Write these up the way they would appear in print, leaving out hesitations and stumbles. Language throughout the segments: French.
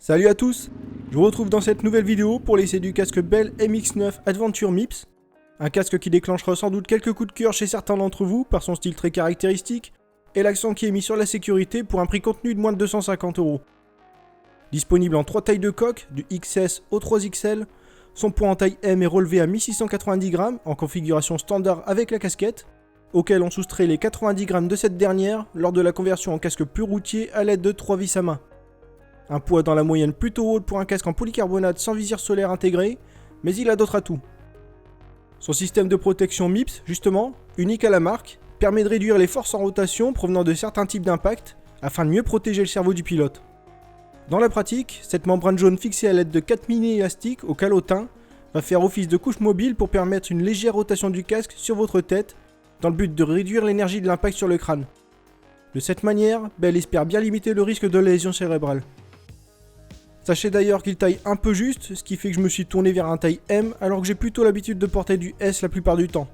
Salut à tous, je vous retrouve dans cette nouvelle vidéo pour l'essai du casque Bell MX9 Adventure MIPS. Un casque qui déclenchera sans doute quelques coups de cœur chez certains d'entre vous par son style très caractéristique et l'accent qui est mis sur la sécurité pour un prix contenu de moins de 250 €. Disponible en 3 tailles de coque, du XS au 3XL, son poids en taille M est relevé à 1690 grammes en configuration standard avec la casquette, auquel on soustrait les 90 grammes de cette dernière lors de la conversion en casque pur routier à l'aide de 3 vis à main. Un poids dans la moyenne plutôt haute pour un casque en polycarbonate sans visière solaire intégré, mais il a d'autres atouts. Son système de protection MIPS, justement, unique à la marque, permet de réduire les forces en rotation provenant de certains types d'impact, afin de mieux protéger le cerveau du pilote. Dans la pratique, cette membrane jaune fixée à l'aide de 4 mini-élastiques au calotin va faire office de couche mobile pour permettre une légère rotation du casque sur votre tête, dans le but de réduire l'énergie de l'impact sur le crâne. De cette manière, Bell espère bien limiter le risque de lésion cérébrale. Sachez d'ailleurs qu'il taille un peu juste, ce qui fait que je me suis tourné vers un taille M alors que j'ai plutôt l'habitude de porter du S la plupart du temps.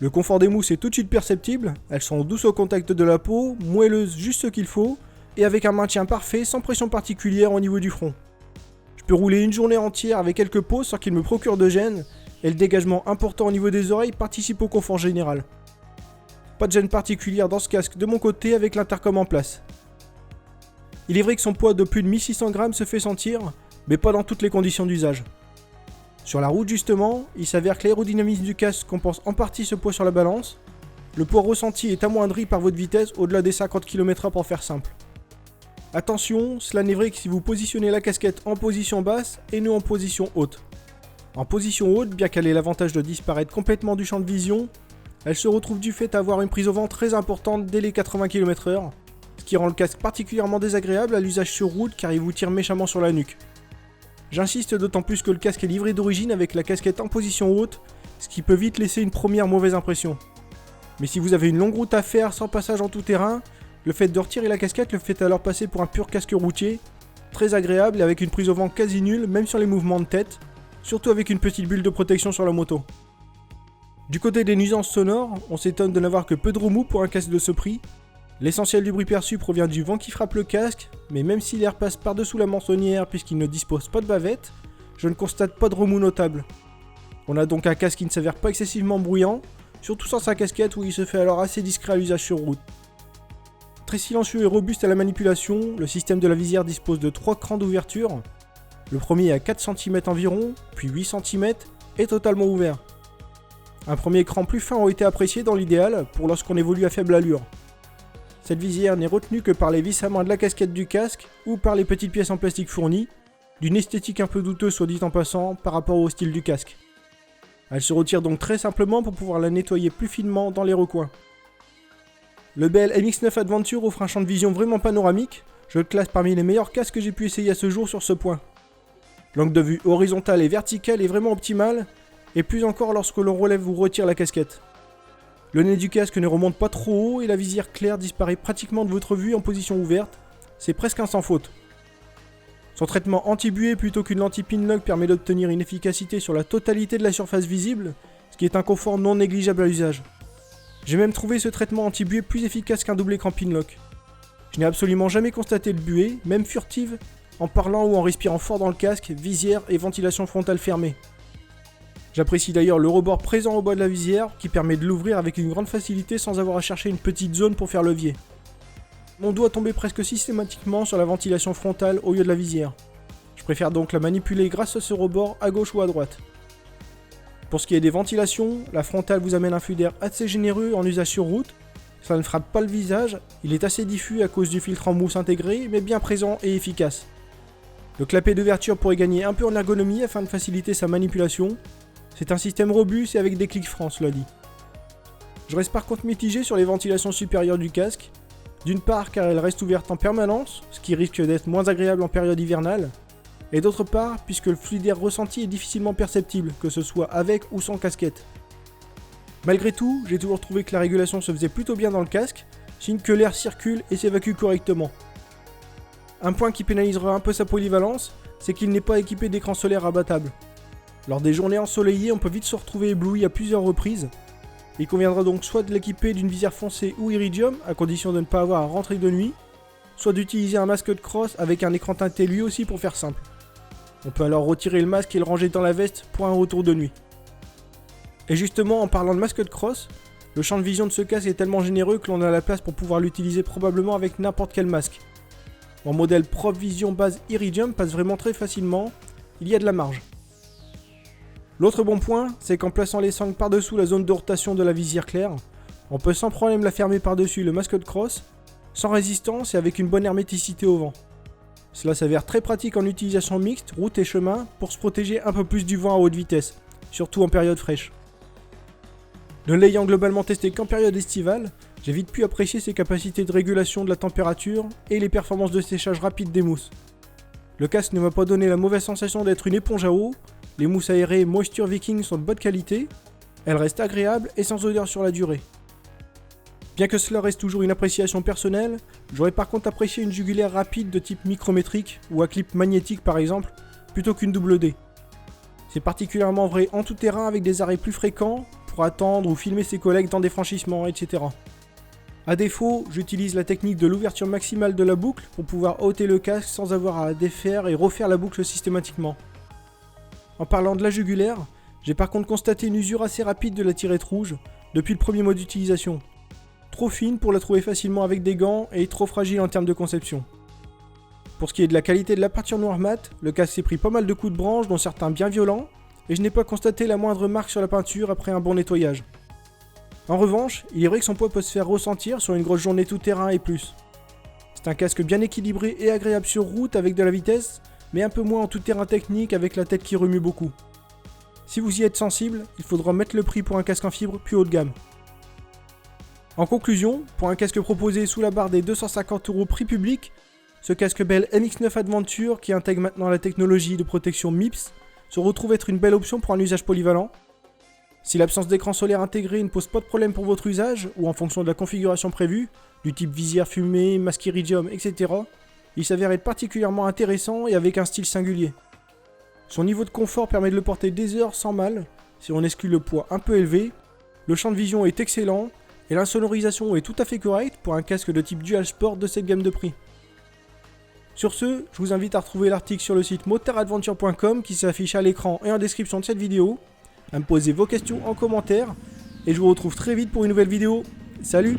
Le confort des mousses est tout de suite perceptible, elles sont douces au contact de la peau, moelleuses juste ce qu'il faut, et avec un maintien parfait sans pression particulière au niveau du front. Je peux rouler une journée entière avec quelques pauses sans qu'il me procure de gêne, et le dégagement important au niveau des oreilles participe au confort général. Pas de gêne particulière dans ce casque de mon côté avec l'intercom en place. Il est vrai que son poids de plus de 1600 grammes se fait sentir, mais pas dans toutes les conditions d'usage. Sur la route justement, il s'avère que l'aérodynamisme du casque compense en partie ce poids sur la balance. Le poids ressenti est amoindri par votre vitesse au-delà des 50 km/h pour faire simple. Attention, cela n'est vrai que si vous positionnez la casquette en position basse et non en position haute. En position haute, bien qu'elle ait l'avantage de disparaître complètement du champ de vision, elle se retrouve du fait d'avoir une prise au vent très importante dès les 80 km/h, ce qui rend le casque particulièrement désagréable à l'usage sur route car il vous tire méchamment sur la nuque. J'insiste d'autant plus que le casque est livré d'origine avec la casquette en position haute, ce qui peut vite laisser une première mauvaise impression. Mais si vous avez une longue route à faire sans passage en tout terrain, le fait de retirer la casquette le fait alors passer pour un pur casque routier, très agréable et avec une prise au vent quasi nulle même sur les mouvements de tête, surtout avec une petite bulle de protection sur la moto. Du côté des nuisances sonores, on s'étonne de n'avoir que peu de remous pour un casque de ce prix. L'essentiel du bruit perçu provient du vent qui frappe le casque, mais même si l'air passe par-dessous la mentonnière puisqu'il ne dispose pas de bavette, je ne constate pas de remous notable. On a donc un casque qui ne s'avère pas excessivement bruyant, surtout sans sa casquette où il se fait alors assez discret à l'usage sur route. Très silencieux et robuste à la manipulation, le système de la visière dispose de 3 crans d'ouverture. Le premier est à 4 cm environ, puis 8 cm, et totalement ouvert. Un premier cran plus fin aurait été apprécié dans l'idéal pour lorsqu'on évolue à faible allure. Cette visière n'est retenue que par les vis à main de la casquette du casque ou par les petites pièces en plastique fournies, d'une esthétique un peu douteuse soit dit en passant par rapport au style du casque. Elle se retire donc très simplement pour pouvoir la nettoyer plus finement dans les recoins. Le Bell MX9 Adventure offre un champ de vision vraiment panoramique, je le classe parmi les meilleurs casques que j'ai pu essayer à ce jour sur ce point. L'angle de vue horizontal et vertical est vraiment optimal, et plus encore lorsque l'on relève ou retire la casquette. Le nez du casque ne remonte pas trop haut et la visière claire disparaît pratiquement de votre vue en position ouverte, c'est presque un sans faute. Son traitement anti-buée plutôt qu'une lentille Pinlock permet d'obtenir une efficacité sur la totalité de la surface visible, ce qui est un confort non négligeable à l'usage. J'ai même trouvé ce traitement anti-buée plus efficace qu'un double écran Pinlock. Je n'ai absolument jamais constaté de buée, même furtive, en parlant ou en respirant fort dans le casque, visière et ventilation frontale fermée. J'apprécie d'ailleurs le rebord présent au bas de la visière qui permet de l'ouvrir avec une grande facilité sans avoir à chercher une petite zone pour faire levier. Mon doigt tombait presque systématiquement sur la ventilation frontale au lieu de la visière. Je préfère donc la manipuler grâce à ce rebord à gauche ou à droite. Pour ce qui est des ventilations, la frontale vous amène un flux d'air assez généreux en usage sur route. Ça ne frappe pas le visage, il est assez diffus à cause du filtre en mousse intégré mais bien présent et efficace. Le clapet d'ouverture pourrait gagner un peu en ergonomie afin de faciliter sa manipulation. C'est un système robuste et avec des clics francs, cela dit. Je reste par contre mitigé sur les ventilations supérieures du casque. D'une part car elles restent ouvertes en permanence, ce qui risque d'être moins agréable en période hivernale. Et d'autre part puisque le flux d'air ressenti est difficilement perceptible, que ce soit avec ou sans casquette. Malgré tout, j'ai toujours trouvé que la régulation se faisait plutôt bien dans le casque, signe que l'air circule et s'évacue correctement. Un point qui pénalisera un peu sa polyvalence, c'est qu'il n'est pas équipé d'écran solaire abattable. Lors des journées ensoleillées, on peut vite se retrouver ébloui à plusieurs reprises. Il conviendra donc soit de l'équiper d'une visière foncée ou iridium, à condition de ne pas avoir à rentrer de nuit, soit d'utiliser un masque de cross avec un écran teinté lui aussi pour faire simple. On peut alors retirer le masque et le ranger dans la veste pour un retour de nuit. Et justement, en parlant de masque de cross, le champ de vision de ce casque est tellement généreux que l'on a la place pour pouvoir l'utiliser probablement avec n'importe quel masque. Mon modèle Prop Vision base Iridium passe vraiment très facilement, il y a de la marge. L'autre bon point, c'est qu'en plaçant les sangles par-dessous la zone de rotation de la visière claire, on peut sans problème la fermer par-dessus le masque de cross, sans résistance et avec une bonne herméticité au vent. Cela s'avère très pratique en utilisation mixte, route et chemin, pour se protéger un peu plus du vent à haute vitesse, surtout en période fraîche. Ne l'ayant globalement testé qu'en période estivale, j'ai vite pu apprécier ses capacités de régulation de la température et les performances de séchage rapide des mousses. Le casque ne m'a pas donné la mauvaise sensation d'être une éponge à eau, les mousses aérées Moisture Viking sont de bonne qualité, elles restent agréables et sans odeur sur la durée. Bien que cela reste toujours une appréciation personnelle, j'aurais par contre apprécié une jugulaire rapide de type micrométrique ou à clip magnétique par exemple, plutôt qu'une double D. C'est particulièrement vrai en tout terrain avec des arrêts plus fréquents, pour attendre ou filmer ses collègues dans des franchissements, etc. A défaut, j'utilise la technique de l'ouverture maximale de la boucle pour pouvoir ôter le casque sans avoir à défaire et refaire la boucle systématiquement. En parlant de la jugulaire, j'ai par contre constaté une usure assez rapide de la tirette rouge depuis le premier mode d'utilisation. Trop fine pour la trouver facilement avec des gants et trop fragile en termes de conception. Pour ce qui est de la qualité de la peinture noire mat, le casque s'est pris pas mal de coups de branche dont certains bien violents, et je n'ai pas constaté la moindre marque sur la peinture après un bon nettoyage. En revanche, il est vrai que son poids peut se faire ressentir sur une grosse journée tout terrain et plus. C'est un casque bien équilibré et agréable sur route avec de la vitesse, mais un peu moins en tout terrain technique avec la tête qui remue beaucoup. Si vous y êtes sensible, il faudra mettre le prix pour un casque en fibre plus haut de gamme. En conclusion, pour un casque proposé sous la barre des 250 € prix public, ce casque Bell MX9 Adventure qui intègre maintenant la technologie de protection MIPS se retrouve être une belle option pour un usage polyvalent. Si l'absence d'écran solaire intégré ne pose pas de problème pour votre usage, ou en fonction de la configuration prévue, du type visière fumée, masque iridium, etc., il s'avère être particulièrement intéressant et avec un style singulier. Son niveau de confort permet de le porter des heures sans mal, si on exclut le poids un peu élevé, le champ de vision est excellent, et l'insonorisation est tout à fait correcte pour un casque de type Dual Sport de cette gamme de prix. Sur ce, je vous invite à retrouver l'article sur le site motaradventure.com qui s'affiche à l'écran et en description de cette vidéo, à me poser vos questions en commentaire, et je vous retrouve très vite pour une nouvelle vidéo. Salut!